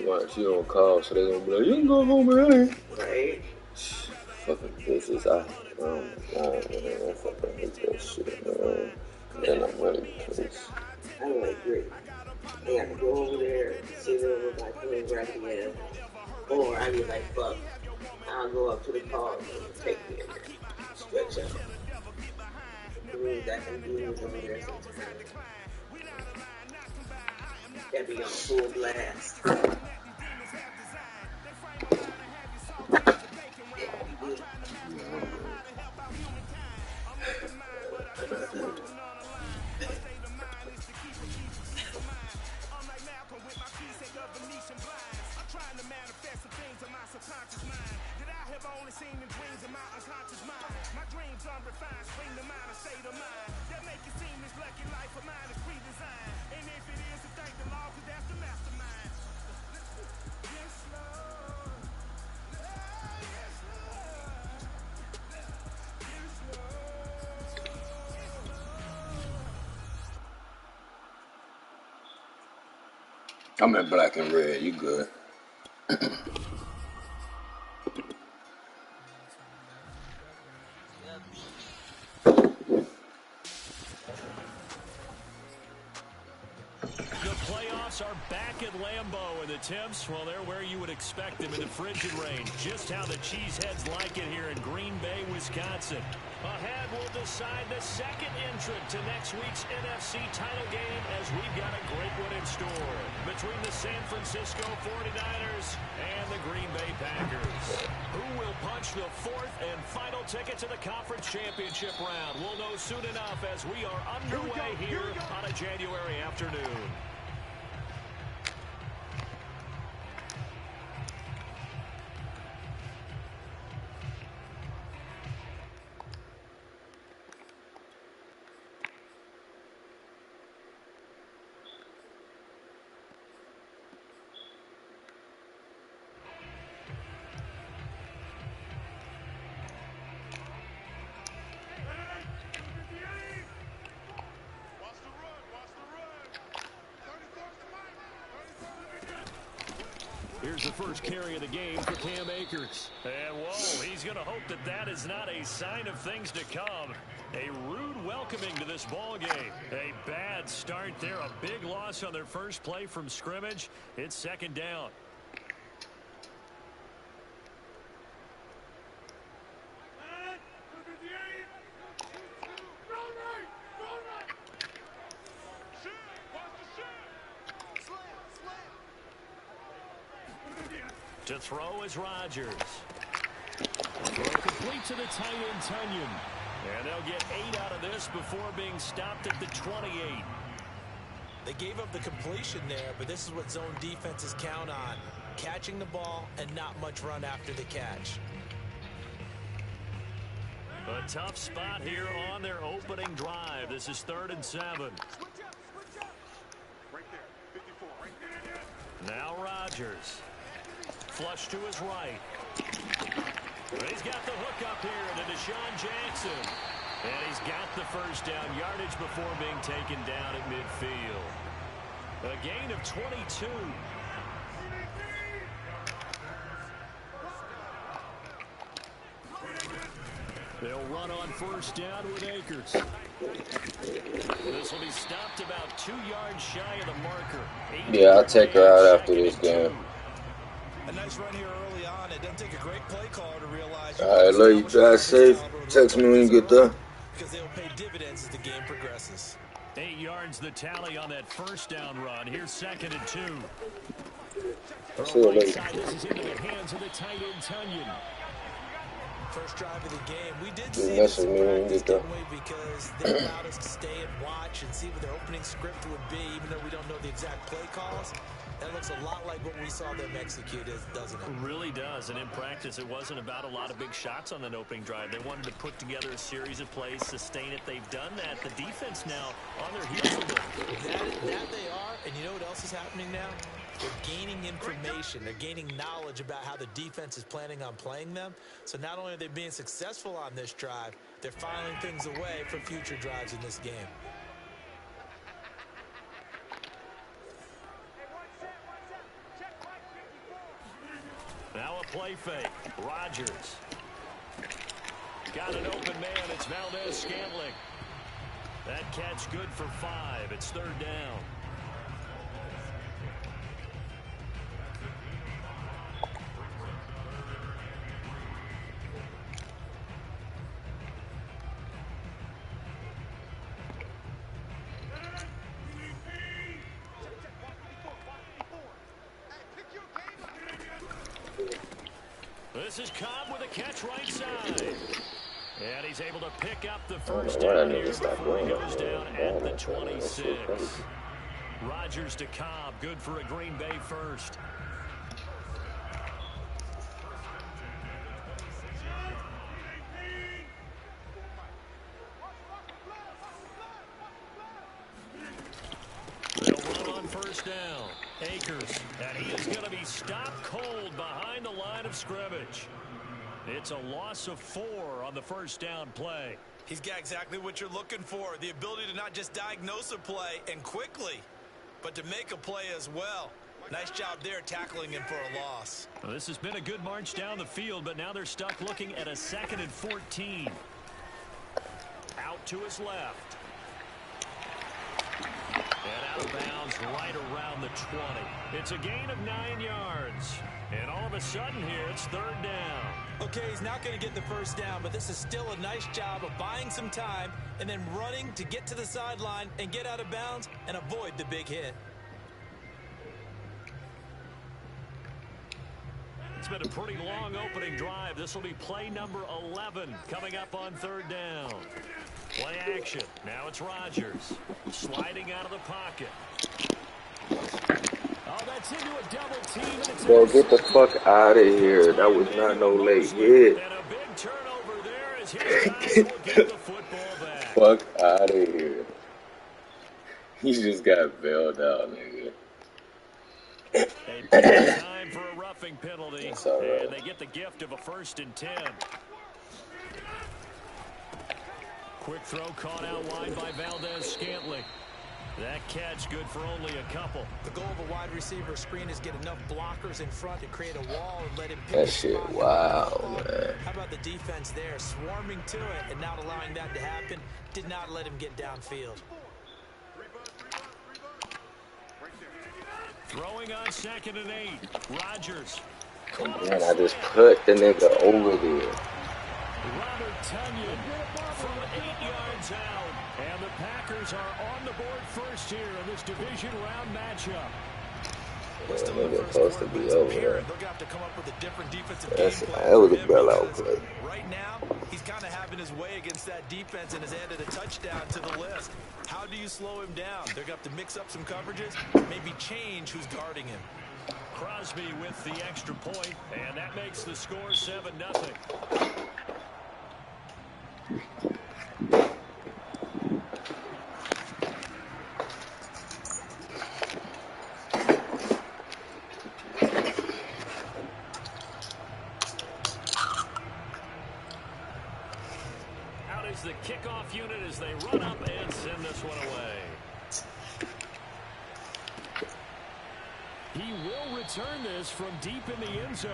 Watch, you don't call, so they gonna be like, you can go home early. Right. Fucking bitches. Oh my god, man. I fucking hate that shit, man. And I'm money, please. I like great. They got to go over there, sit over by Queen Rakia, or I be like, fuck, I'll go up to the car and take me in there, stretch out. Queen got them demons over there sometimes. That be on full blast. I'm in black and red. You good? Are back at Lambeau, and the temps, well, they're where you would expect them in the frigid range. Just how the Cheeseheads like it here in Green Bay, Wisconsin. Ahead, we'll decide the second entrant to next week's NFC title game, as we've got a great one in store between the San Francisco 49ers and the Green Bay Packers. Who will punch the fourth and final ticket to the conference championship round? We'll know soon enough as we are underway here on a January afternoon. Here's the first carry of the game for Cam Akers. And, whoa, he's going to hope that that is not a sign of things to come. A rude welcoming to this ball game. A bad start there. A big loss on their first play from scrimmage. It's second down. To throw is Rodgers. Throw complete to the tight end, Tunyon. And they'll get 8 out of this before being stopped at the 28. They gave up the completion there, but this is what zone defenses count on. Catching the ball and not much run after the catch. A tough spot here on their opening drive. This is 3rd and 7. Now Rodgers. Flush to his right. He's got the hook up here to Deshaun Jackson. And he's got the first down yardage before being taken down at midfield. A gain of 22. They'll run on first down with Akers. This will be stopped about 2 yards shy of the marker. Yeah, I'll take her out after this game. A nice run here early on. It doesn't take a great play caller to realize. All right, love you. Drive safe. Text me when you get there. Because they'll pay dividends as the game progresses. 8 yards the tally on that first down run. Here's 2nd and 2. See you later. This is into the hands of the tight end, Tunyon. First drive of the game. We did see this in practice, didn't we? Because they allowed us to stay and watch and see what their opening script would be, even though we don't know the exact play calls. That looks a lot like what we saw them execute, doesn't it? It really does. And in practice, it wasn't about a lot of big shots on that opening drive. They wanted to put together a series of plays, sustain it. They've done that. The defense now on their heels a bit. That they are. And you know what else is happening now? They're gaining information. They're gaining knowledge about how the defense is planning on playing them. So not only are they being successful on this drive, they're filing things away for future drives in this game. play fake. Rodgers. Got an open man. It's Valdez-Scantling. That catch good for 5. It's 3rd down. This is Cobb with a catch right side. And he's able to pick up the first down here before he goes down at the 26. Rodgers to Cobb, good for a Green Bay first. They'll run on first down. Akers, and he is going to be stopped cold behind the line of scrimmage. It's a loss of 4 on the first down play. He's got exactly what you're looking for, the ability to not just diagnose a play and quickly, but to make a play as well. Nice job there tackling him for a loss. Well, this has been a good march down the field, but now they're stuck looking at a 2nd and 14. Out to his left. And out of bounds right around the 20. It's a gain of 9 yards. And all of a sudden here, it's 3rd down. Okay, he's not going to get the first down, but this is still a nice job of buying some time and then running to get to the sideline and get out of bounds and avoid the big hit. It's been a pretty long opening drive. This will be play number 11 coming up on 3rd down. Play action. Now it's Rodgers sliding out of the pocket. Oh, that's into a double team. And it's Bro, get the fuck out of here. That was not no late hit. And a big turnover there as his guys will get the football back. Fuck out of here. He just got bailed out, nigga. They take time for a roughing penalty. That's all right. And they get the gift of a 1st and 10. Quick throw caught out wide by Valdez-Scantling. That catch good for only a couple. The goal of a wide receiver screen is get enough blockers in front to create a wall and let him pick That shit, wow, man. How about the defense there, swarming to it and not allowing that to happen? Did not let him get downfield. Throwing on 2nd and 8. Rodgers. Come on, I just put the nigga over there. Robert Tonyan from 8 yards out. And the Packers are on the board first here in this division round matchup. That nigga supposed to be over there. They'll have to come up with a different defensive That game was a plan bailout because play. right now, he's kind of having his way against that defense and has added a touchdown to the list. How do you slow him down? They're going to have to mix up some coverages, maybe change who's guarding him. Crosby with the extra point, and that makes the score 7-0. Out is the kickoff unit as they run up and send this one away. He will return this from deep in the end zone.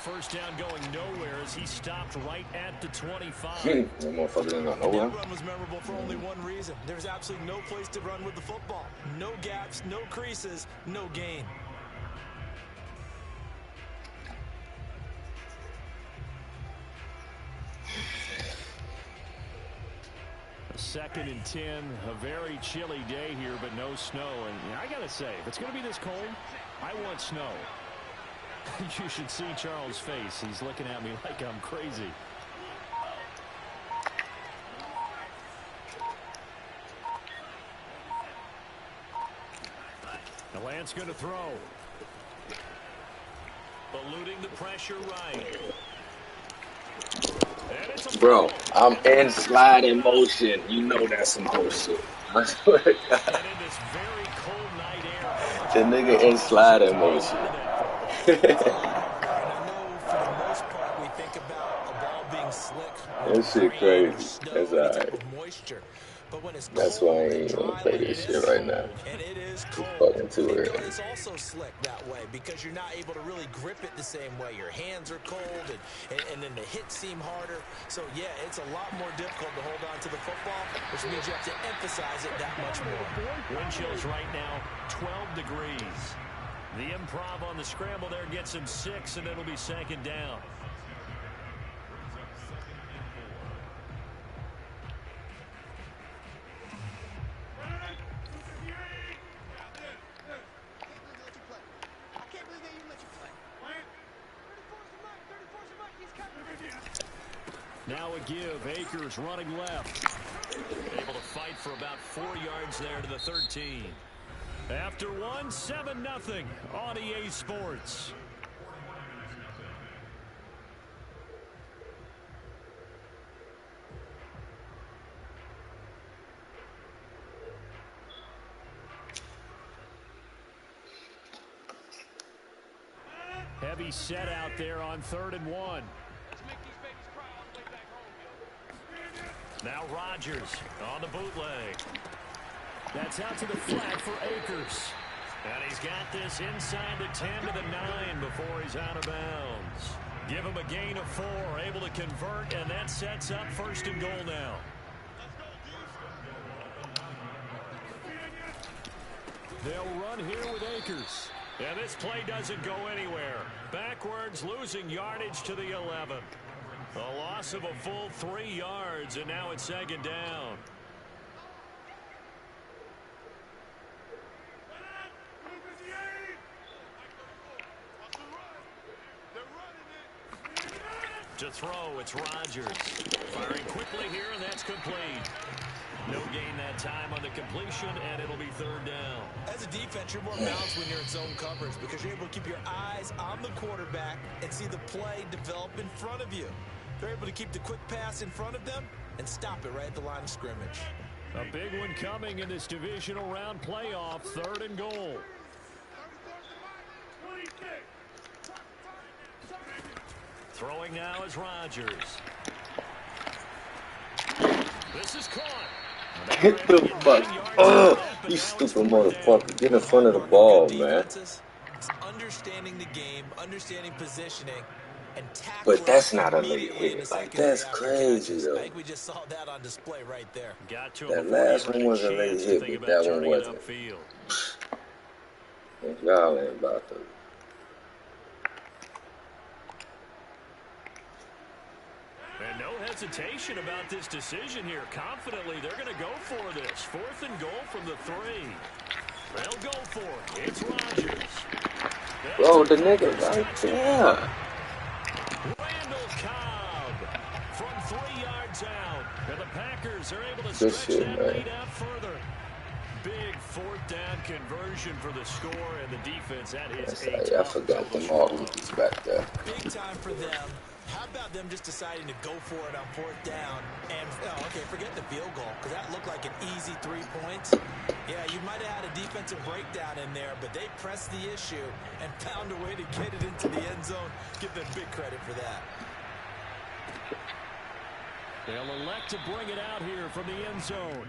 First down going nowhere as he stopped right at the 25. No motherfucker ain't got nowhere. That run was memorable for only one reason. There's absolutely no place to run with the football. No gaps, no creases, no gain. A 2nd and 10, a very chilly day here, but no snow. And I gotta say, if it's gonna be this cold, I want snow. You should see Charles' face. He's looking at me like I'm crazy. Now Lance going to throw. Eluding the pressure right. And it's a Bro, I'm in sliding motion. You know that's some bullshit. I swear to God. And in this very cold night air, how much The nigga in sliding motion. It's a lot harder, and I know for the most part we think about a ball being slick That with shit rain or crazy. snow, That's any type alright. of moisture. But when it's That's why I cold and ain't wanna dry play like it this shit is, right now. and it is It's cold, fucking too early. it's also slick that way because you're not able to really grip it the same way. Your hands are cold, and then the hits seem harder. So, yeah, it's a lot more difficult to hold on to the football, which means you have to emphasize it that much more. Wind chills right now, 12 degrees. The improv on the scramble there gets him 6, and it'll be second down. Now a give. Akers running left. Able to fight for about 4 yards there to the 13. After one, 7-0 on EA Sports. Heavy set out there on 3rd and 1. Now Rodgers on the bootleg. That's out to the flat for Akers. And he's got this inside the 10 to the 9 before he's out of bounds. Give him a gain of 4, able to convert, and that sets up 1st and goal now. They'll run here with Akers. And this play doesn't go anywhere. Backwards, losing yardage to the 11. A loss of a full 3 yards, and now it's 2nd down. To throw, it's Rodgers. Firing quickly here, and that's complete. No gain that time on the completion, and it'll be 3rd down. As a defense, you're more balanced when you're in zone coverage because you're able to keep your eyes on the quarterback and see the play develop in front of you. They're able to keep the quick pass in front of them and stop it right at the line of scrimmage. A big one coming in this divisional round playoff, 3rd and goal. Throwing now is Rodgers. This is caught. Hit the fuck. Oh, you stupid motherfucker. Get in front of the ball, man. It's understanding the game, understanding positioning, and tackling. But that's not a late hit. Like, that's crazy, though. I think we just saw that on display right there. Got to that last one was a late hit, but that one wasn't. Y'all ain't about to. And no hesitation about this decision here. Confidently, they're going to go for this. 4th and goal from the 3. They'll go for it. It's Rodgers. Bro, the nigga right there. Randall Cobb from 3 yards out. And the Packers are able to stretch that lead out further. Big 4th down conversion for the score, and the defense, that is I forgot them all rookies back there. Big time for them. How about them just deciding to go for it on 4th down? And, okay, forget the field goal, because that looked like an easy 3 points. Yeah, you might have had a defensive breakdown in there, but they pressed the issue and found a way to get it into the end zone. Give them big credit for that. They'll elect to bring it out here from the end zone.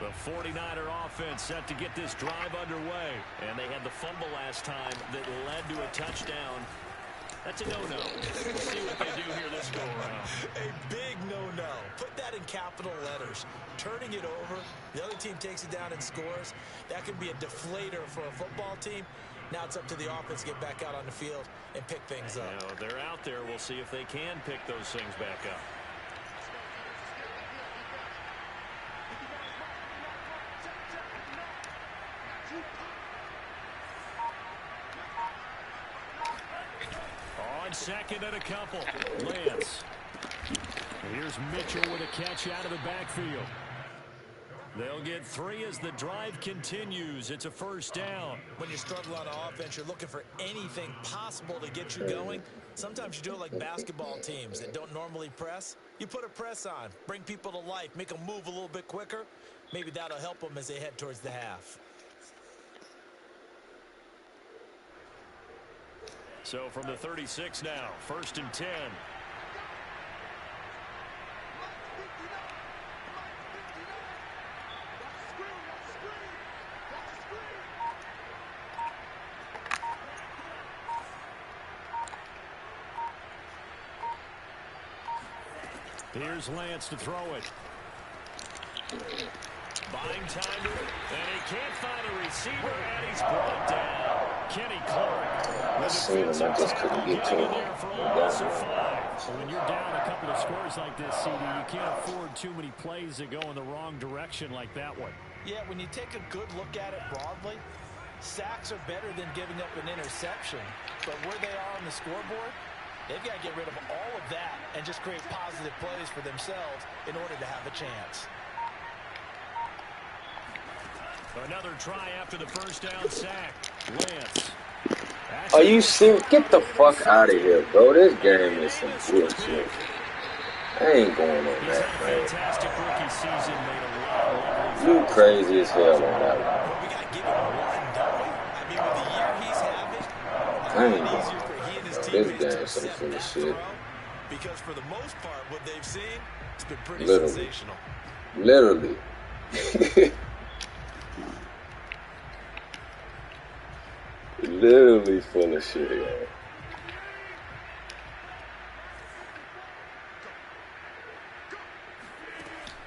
The 49er offense set to get this drive underway. And they had the fumble last time that led to a touchdown. That's a no-no. We'll see what they do here this go-around. A big no-no. Put that in capital letters. Turning it over, the other team takes it down and scores. That can be a deflator for a football team. Now it's up to the offense to get back out on the field and pick things up. You know, they're out there. We'll see if they can pick those things back up. second and a couple. Lance. And here's Mitchell with a catch out of the backfield. They'll get 3 as the drive continues. It's a first down. When you struggle on offense, you're looking for anything possible to get you going. Sometimes you do it like basketball teams that don't normally press. You put a press on, bring people to life, make them move a little bit quicker. Maybe that'll help them as they head towards the half. So from the 36 now, 1st and 10. Here's Lance to throw it. Buying time to it, and he can't find a receiver, and he's brought down. Kenny Clark. I seen him, I just couldn't get to him. When you're down a couple of scores like this, CD, you can't afford too many plays that go in the wrong direction like that one. Yeah, when you take a good look at it broadly, sacks are better than giving up an interception. But where they are on the scoreboard, they've got to get rid of all of that and just create positive plays for themselves in order to have a chance. Another try after the first down sack. Lance. Are you serious? Get the fuck out of here, bro. This game is some bullshit. I ain't going on that, man. Fantastic rookie season. Made a lot of You crazy as hell on that one. Well, we got to give him one, don't we? I mean, with the year he's having, I ain't going easier for he and his on. This teammates game to is some accept full of that shit. throw, because for the most part, what they've seen, it's been pretty Literally. sensational. Literally. Literally full of shit, yo.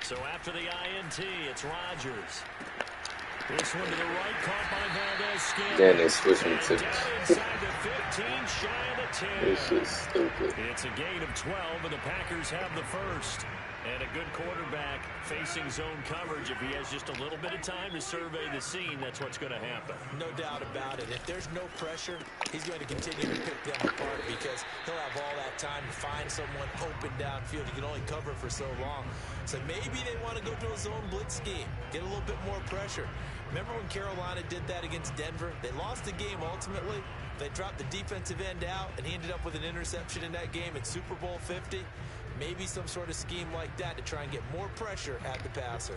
So after the INT, it's Rodgers. This one to the right, caught by Valdez. Then they switch me to Inside the 15, shy of the 10. this shit's stupid. It's a gain of 12, and the Packers have the first. And a good quarterback facing zone coverage. If he has just a little bit of time to survey the scene, that's what's going to happen. No doubt about it. If there's no pressure, he's going to continue to pick them apart because he'll have all that time to find someone open downfield. He can only cover for so long. So maybe they want to go to a zone blitz scheme, get a little bit more pressure. Remember when Carolina did that against Denver? They lost the game ultimately. They dropped the defensive end out, and he ended up with an interception in that game at Super Bowl 50. Maybe some sort of scheme like that to try and get more pressure at the passer.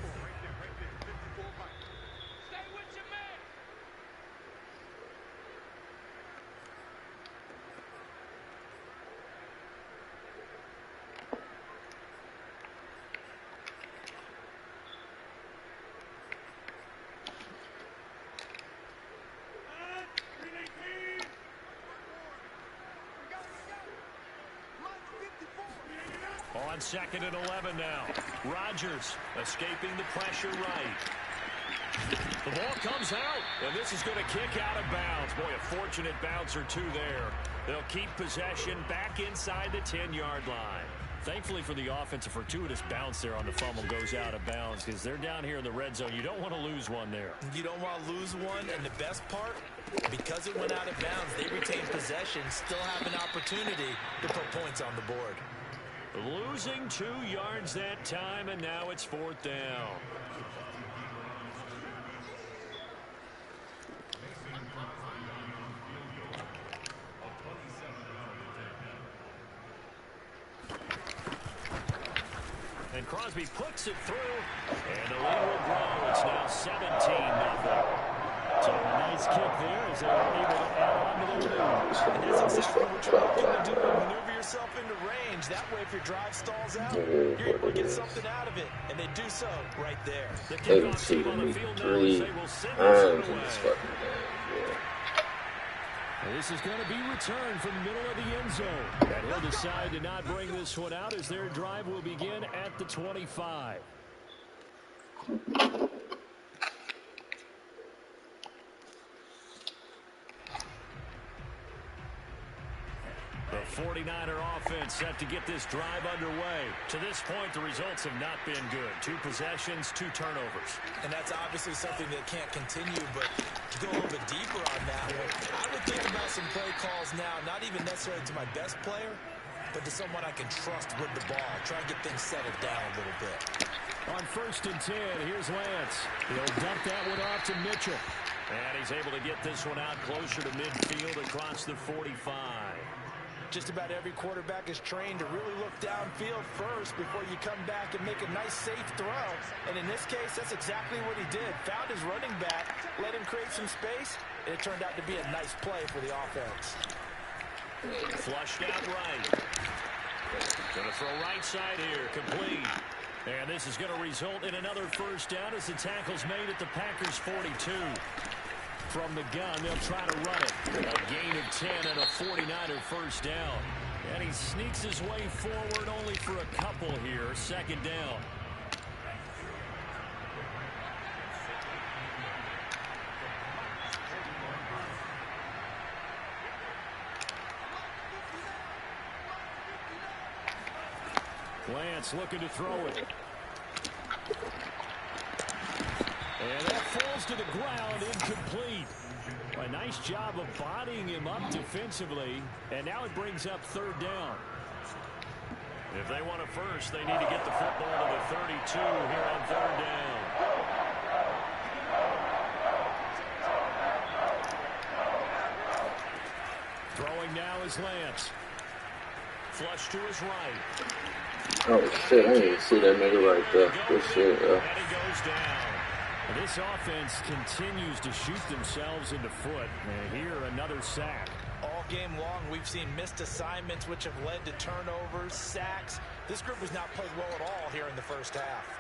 On 2nd and 11 now. Rodgers escaping the pressure right. The ball comes out, and this is going to kick out of bounds. Boy, a fortunate bounce or two there. They'll keep possession back inside the 10-yard line. Thankfully for the offense, a fortuitous bounce there on the fumble goes out of bounds because they're down here in the red zone. You don't want to lose one there. You don't want to lose one, and the best part, because it went out of bounds, they retain possession, still have an opportunity to put points on the board. Losing 2 yards that time, and now it's 4th down. And Crosby puts it through, and the lead will grow. It's now 17-0. So a nice kick there as they were able to add on to the lead. And that's exactly what you're looking to do, maneuver yourself into range. That way, if your drive stalls out, you're able to get something out of it. And they do so right there. The kickoff team on the field now as they will send this away. This is going to be returned from the middle of the end zone. And he'll decide to not bring this one out as their drive will begin at the 25. The 49er offense set to get this drive underway. To this point, the results have not been good. 2 possessions, 2 turnovers. And that's obviously something that can't continue, but to go a little bit deeper on that one, I would think about some play calls now, not even necessarily to my best player, but to someone I can trust with the ball. Try and get things settled down a little bit. On 1st and 10, here's Lance. He'll dump that one off to Mitchell. And he's able to get this one out closer to midfield across the 45. Just about every quarterback is trained to really look downfield first before you come back and make a nice, safe throw. And in this case, that's exactly what he did. Found his running back, let him create some space, and it turned out to be a nice play for the offense. Flushed out right. Gonna throw right side here, complete. And this is going to result in another first down as the tackle's made at the Packers' 42. From the gun, they'll try to run it. A gain of 10 and a 49er first down. And he sneaks his way forward only for a couple here. 2nd down. Lance looking to throw it. And that falls to the ground, incomplete. A nice job of bodying him up defensively. And now it brings up 3rd down. If they want a first, they need to get the football to the 32 here on 3rd down. Throwing now is Lance. Flush to his right. Oh shit, I didn't even see that nigga right there. Good shit, And he goes down. This offense continues to shoot themselves in the foot. And here, another sack. All game long, we've seen missed assignments, which have led to turnovers, sacks. This group has not played well at all here in the first half.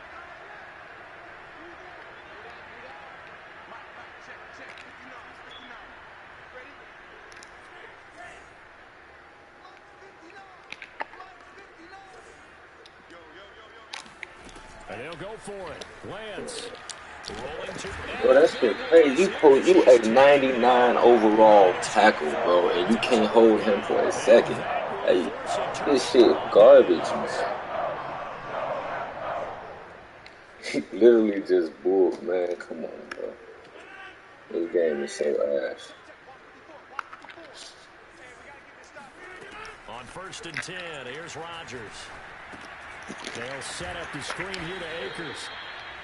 And they'll go for it. Lance. Rolling to bro, that's been crazy. You a 99 overall tackle, bro, and you can't hold him for a second. Hey, this shit garbage, man. Literally just bull, man. Come on, bro. This game is so ass. On 1st and 10, here's Rodgers. They'll set up the screen here to Akers.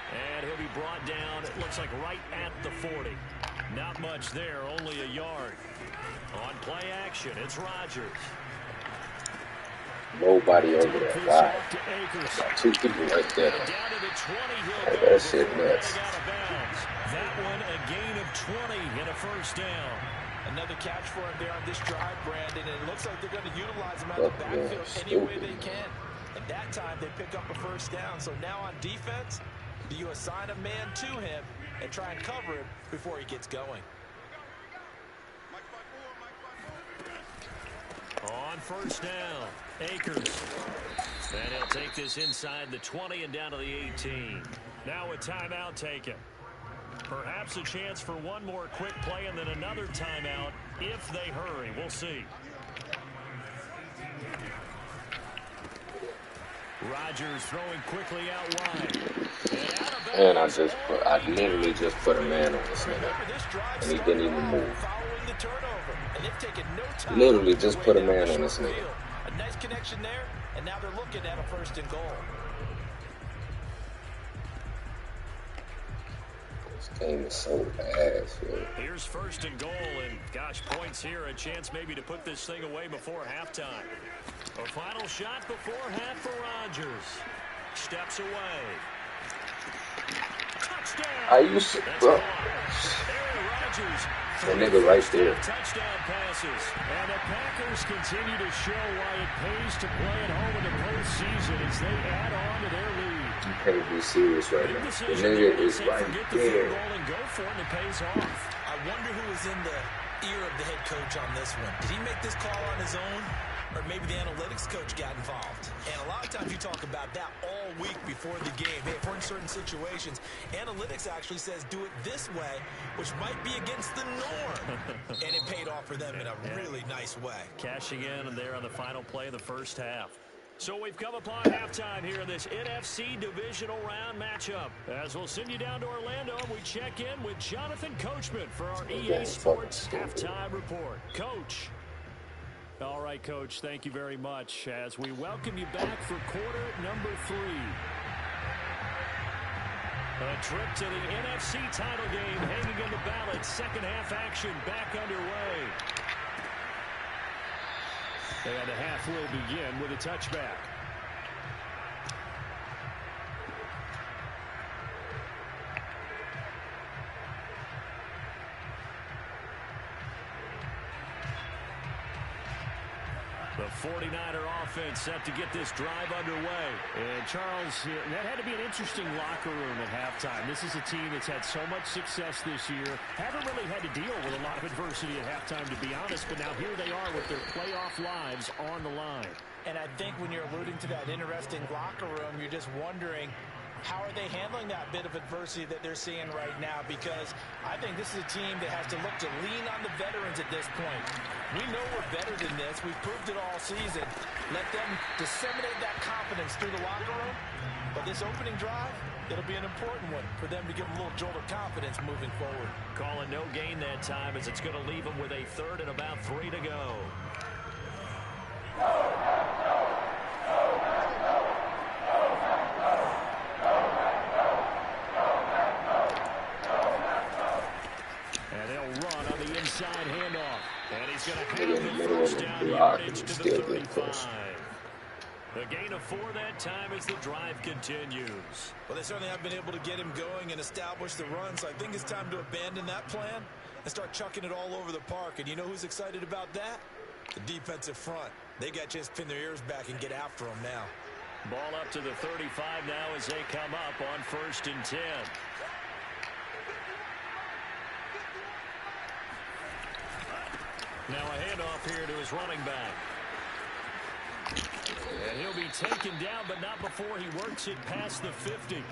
And he'll be brought down, it looks like right at the 40. Not much there, only a yard. On play action, it's Rodgers. Nobody over there. Wow. Got 2 people right there. Down to the 20, Hey, that shit nuts. That one, a gain of 20 and a first down. Another catch for him there on this drive, Brandon, and it looks like they're going to utilize him out of the backfield any way they can. And that time, they pick up a first down. So now on defense, do you assign a man to him and try and cover him before he gets going? On first down, Akers. And he'll take this inside the 20 and down to the 18. Now a timeout taken. Perhaps a chance for one more quick play and then another timeout if they hurry. We'll see. Rodgers throwing quickly out wide. And I literally just put a man on this nigga. And he didn't even move. Literally just put a man on this nigga. A nice connection there, and now they're looking at a 1st and goal. This game is so ass, yo. Here's 1st and goal, and gosh, points here, a chance maybe to put this thing away before halftime. A final shot before half for Rodgers. Steps away. Touchdown. I used to, bro. That nigga right there. Touchdown passes. And the Packers continue to show why it pays to play at home in the postseason as they add on to their lead. You can't be serious right now. The nigga is right there. And go for it, and it pays off. I wonder who was in the ear of the head coach on this one. Did he make this call on his own? or maybe the analytics coach got involved. And a lot of times you talk about that all week before the game. Hey, if we're in certain situations, analytics actually says do it this way, which might be against the norm. And it paid off for them in a really nice way. Cashing in there on the final play of the first half. So we've come upon halftime here in this NFC divisional round matchup. As we'll send you down to Orlando, and we check in with Jonathan Coachman for our EA Sports halftime report. Coach. All right, Coach, thank you very much as we welcome you back for quarter number 3. A trip to the NFC title game hanging in the balance. Second half action back underway. And the half will begin with a touchback. The 49er offense set to get this drive underway. And Charles, that had to be an interesting locker room at halftime. This is a team that's had so much success this year. Haven't really had to deal with a lot of adversity at halftime, to be honest. But now here they are with their playoff lives on the line. And I think when you're alluding to that interesting locker room, you're just wondering, how are they handling that bit of adversity that they're seeing right now? Because I think this is a team that has to look to lean on the veterans at this point. We know we're better than this. We've proved it all season. Let them disseminate that confidence through the locker room. But this opening drive, it'll be an important one for them to give them a little jolt of confidence moving forward. Calling no gain that time as it's going to leave them with a third and about 3 to go. Inside handoff. And he's going to have the first down yardage to the 35. A gain of 4 that time as the drive continues. Well, they certainly have been able to get him going and establish the run, so I think it's time to abandon that plan and start chucking it all over the park. And you know who's excited about that? The defensive front. They got a chance to pin their ears back and get after him now. Ball up to the 35 now as they come up on 1st and 10. Now a handoff here to his running back. And he'll be taken down, but not before he works it past the 50.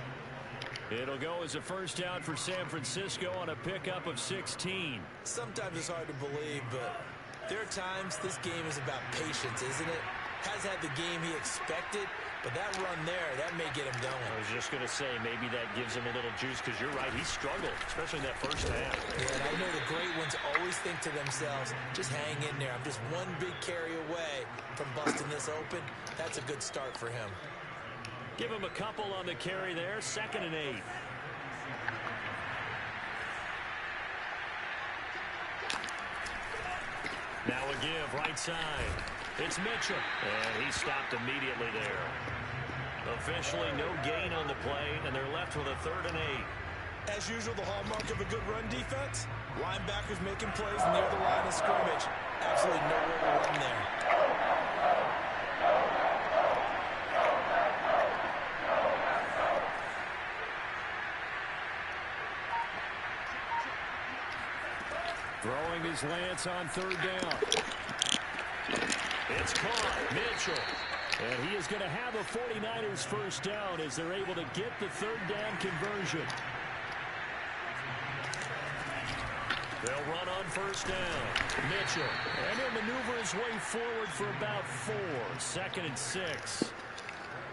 It'll go as a first down for San Francisco on a pickup of 16. Sometimes it's hard to believe, but there are times this game is about patience, isn't it? Has had the game he expected, but that run there, that may get him going. I was just going to say, maybe that gives him a little juice, because you're right, he struggled, especially in that first half. Yeah, and I know the great ones always think to themselves, just hang in there. I'm just one big carry away from busting this open. That's a good start for him. Give him a couple on the carry there, 2nd and 8. Now a give, right side. It's Mitchell, and he stopped immediately there. Officially no gain on the play, and they're left with a 3rd and 8. As usual, the hallmark of a good run defense, linebackers making plays near the line of scrimmage. Absolutely nowhere to run there. Throwing his lance on 3rd down. It's caught. Mitchell. And he is going to have a 49ers first down as they're able to get the 3rd down conversion. They'll run on 1st down. Mitchell. And he'll maneuver his way forward for about 4. 2nd and 6.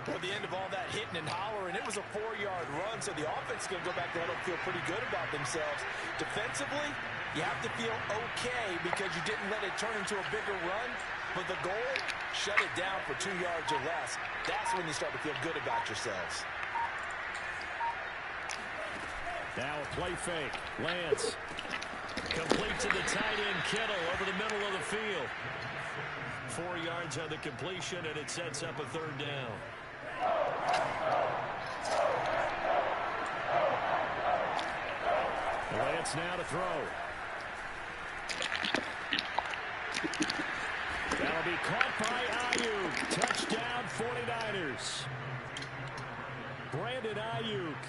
At the end of all that hitting and hollering, it was a 4-yard run, so the offense is going to go back there and feel pretty good about themselves. Defensively, you have to feel okay because you didn't let it turn into a bigger run. But the goal, shut it down for 2 yards or less. That's when you start to feel good about yourselves. Now a play fake. Lance. Complete to the tight end, Kittle, over the middle of the field. 4 yards on the completion, and it sets up a 3rd down. Lance now to throw. That'll be caught by Ayuk. Touchdown 49ers. Brandon Ayuk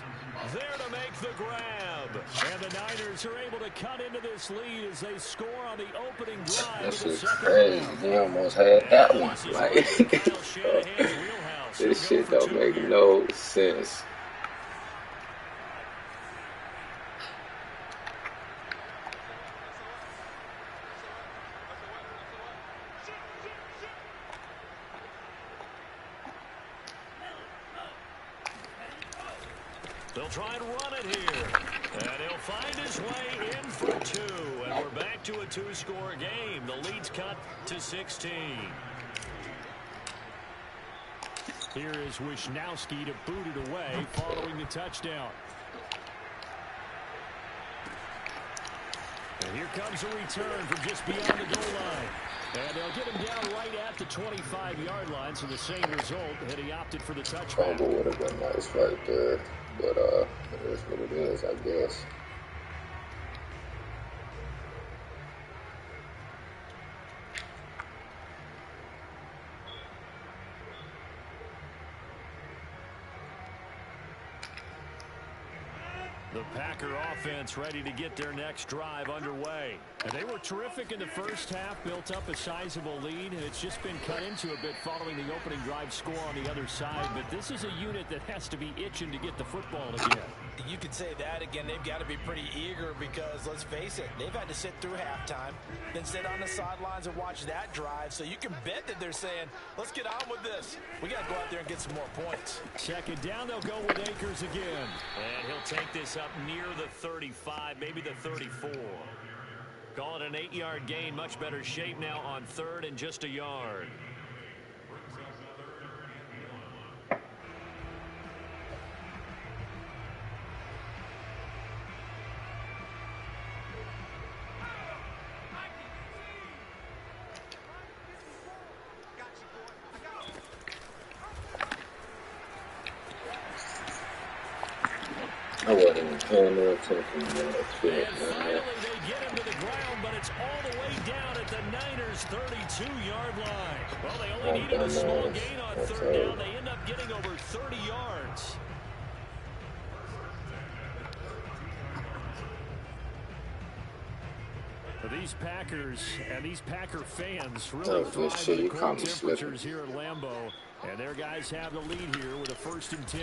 There to make the grab. And the Niners are able to cut into this lead as they score on the opening drive. That shit's crazy. He almost had that one. Like, this shit don't make no sense. They'll try and run it here. And he'll find his way in for 2. And we're back to a 2-score game. The lead's cut to 16. Here is Wisnowski to boot it away following the touchdown. And here comes a return from just beyond the goal line. And they'll get him down right at the 25-yard line, so the same result, and he opted for the touchback. Fumble would have been nice right there, but it is what it is, I guess. The Packer offense ready to get their next drive underway. And they were terrific in the first half, built up a sizable lead, and it's just been cut into a bit following the opening drive score on the other side. But this is a unit that has to be itching to get the football again. You could say that again. They've got to be pretty eager because, let's face it, they've had to sit through halftime, then sit on the sidelines and watch that drive. So you can bet that they're saying, let's get on with this. We got to go out there and get some more points. Second down, they'll go with Akers again. And he'll take this up near the 35, maybe the 34. Call it an 8-yard gain. Much better shape now on 3rd and just a yard. I wasn't even paying no attention to that shit, and finally they get him to the ground, but it's all the way down at the Niners' 32-yard line. Well, they only needed a small gain on 3rd down. They end up getting over 30 yards. But these Packers and these Packer fans really thrive in the cold temperatures here at Lambeau. And their guys have the lead here with a 1st and 10.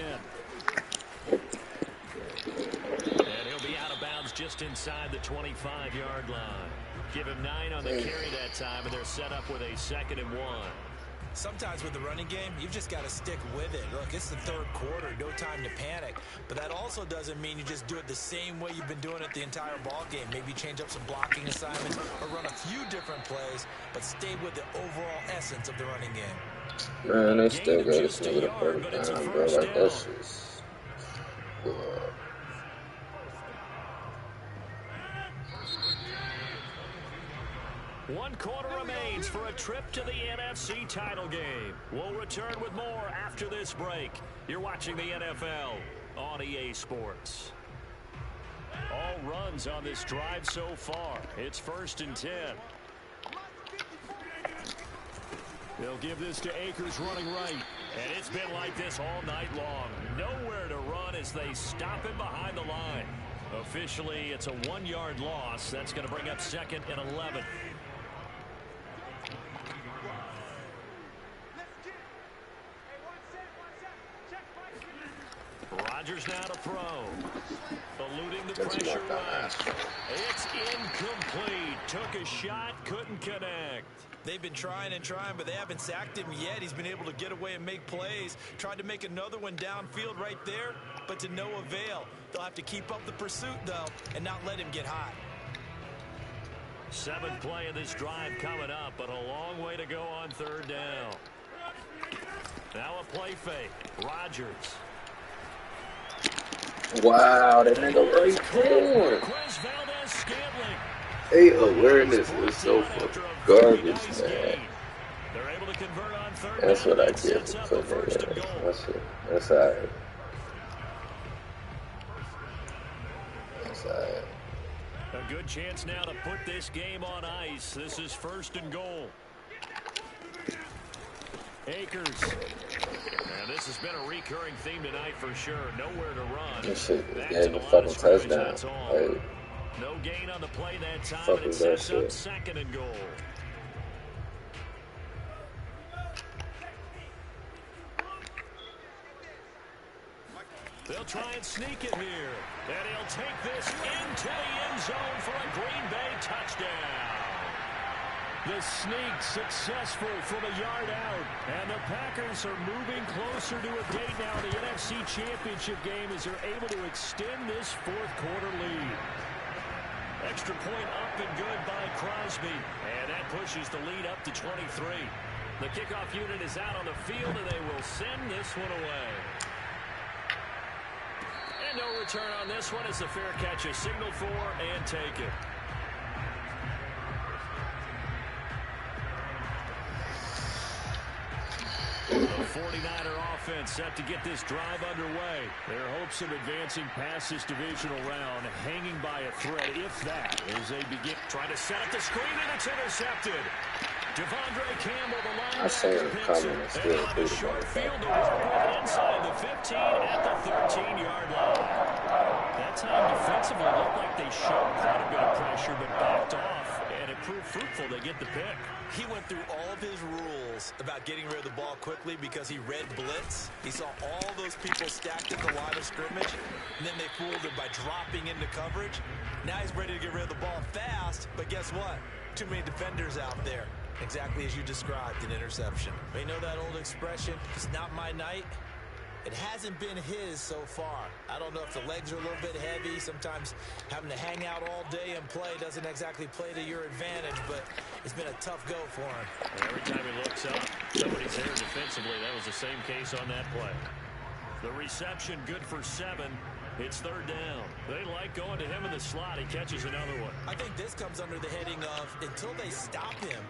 And he'll be out of bounds just inside the 25-yard line. Give him 9 on the carry that time, and they're set up with a 2nd and 1. Sometimes with the running game, you've just got to stick with it. Look, it's the 3rd quarter, no time to panic. But that also doesn't mean you just do it the same way you've been doing it the entire ball game. Maybe change up some blocking assignments or run a few different plays, but stay with the overall essence of the running game. Man, they still got this nigga to first down, bro. Like, that's just... Yeah. One quarter remains for a trip to the NFC title game. We'll return with more after this break. You're watching the NFL on EA Sports. All runs on this drive so far. It's 1st and 10. They'll give this to Akers running right. And it's been like this all night long. Nowhere to run as they stop him behind the line. Officially, it's a 1-yard loss. That's going to bring up 2nd and 11. Rodgers now to throw. Eluding the pressure right. It's incomplete. Took a shot, couldn't connect. They've been trying and trying, but they haven't sacked him yet. He's been able to get away and make plays. Tried to make another one downfield right there, but to no avail. They'll have to keep up the pursuit, though, and not let him get hot. 7th play of this drive coming up, but a long way to go on 3rd down. Now a play fake. Rodgers. Wow, that nigga right there. Hey, awareness is so fucking garbage, man. That's what I get for putting it. That's alright. That's alright. A good chance now to put this game on ice. This is 1st and goal. Akers And this has been a recurring theme tonight for sure. Nowhere to run. This shit Back gave to the the line fucking of scrimmage, touchdown. that's all. Like, No gain on the play that time, fuck and it is that sets up shit? 2nd and goal. They'll try and sneak it here. And he'll take this into the end zone for a Green Bay touchdown. The sneak successful from a yard out. And the Packers are moving closer to a date now in the NFC Championship game as they're able to extend this fourth-quarter lead. Extra point up and good by Crosby. And that pushes the lead up to 23. The kickoff unit is out on the field, and they will send this one away. And no return on this one as the fair catch is signaled for and taken. The 49er offense set to get this drive underway. Their hopes of advancing past this divisional round hanging by a thread, if that, as they begin trying to set up the screen, and it's intercepted. Devondre Campbell, the linebacker, picks it. They have a short field to work with inside the 15 at the 13-yard line. That time defensively looked like they showed quite a bit of pressure but backed off, and it proved fruitful. They get the pick. He went through all of his rules about getting rid of the ball quickly because he read blitz. He saw all those people stacked at the line of scrimmage, and then they fooled him by dropping into coverage. Now he's ready to get rid of the ball fast, but guess what? Too many defenders out there. Exactly as you described, an interception. You know that old expression, it's not my night? It hasn't been his so far. I don't know if the legs are a little bit heavy. Sometimes having to hang out all day and play doesn't exactly play to your advantage, but it's been a tough go for him. And every time he looks up, somebody's there defensively. That was the same case on that play. The reception good for 7. It's 3rd down. They like going to him in the slot. He catches another one. I think this comes under the heading of until they stop him,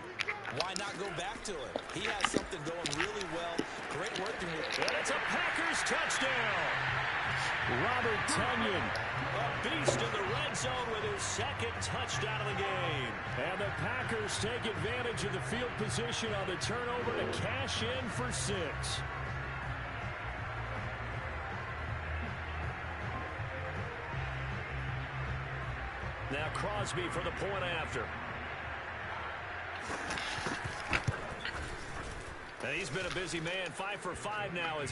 why not go back to him? He has something going really well. Great working with him. And it's a Packers touchdown. Robert Tonyan, a beast in the red zone with his 2nd touchdown of the game. And the Packers take advantage of the field position on the turnover to cash in for 6. Now Crosby for the point after. And he's been a busy man, 5 for 5 now as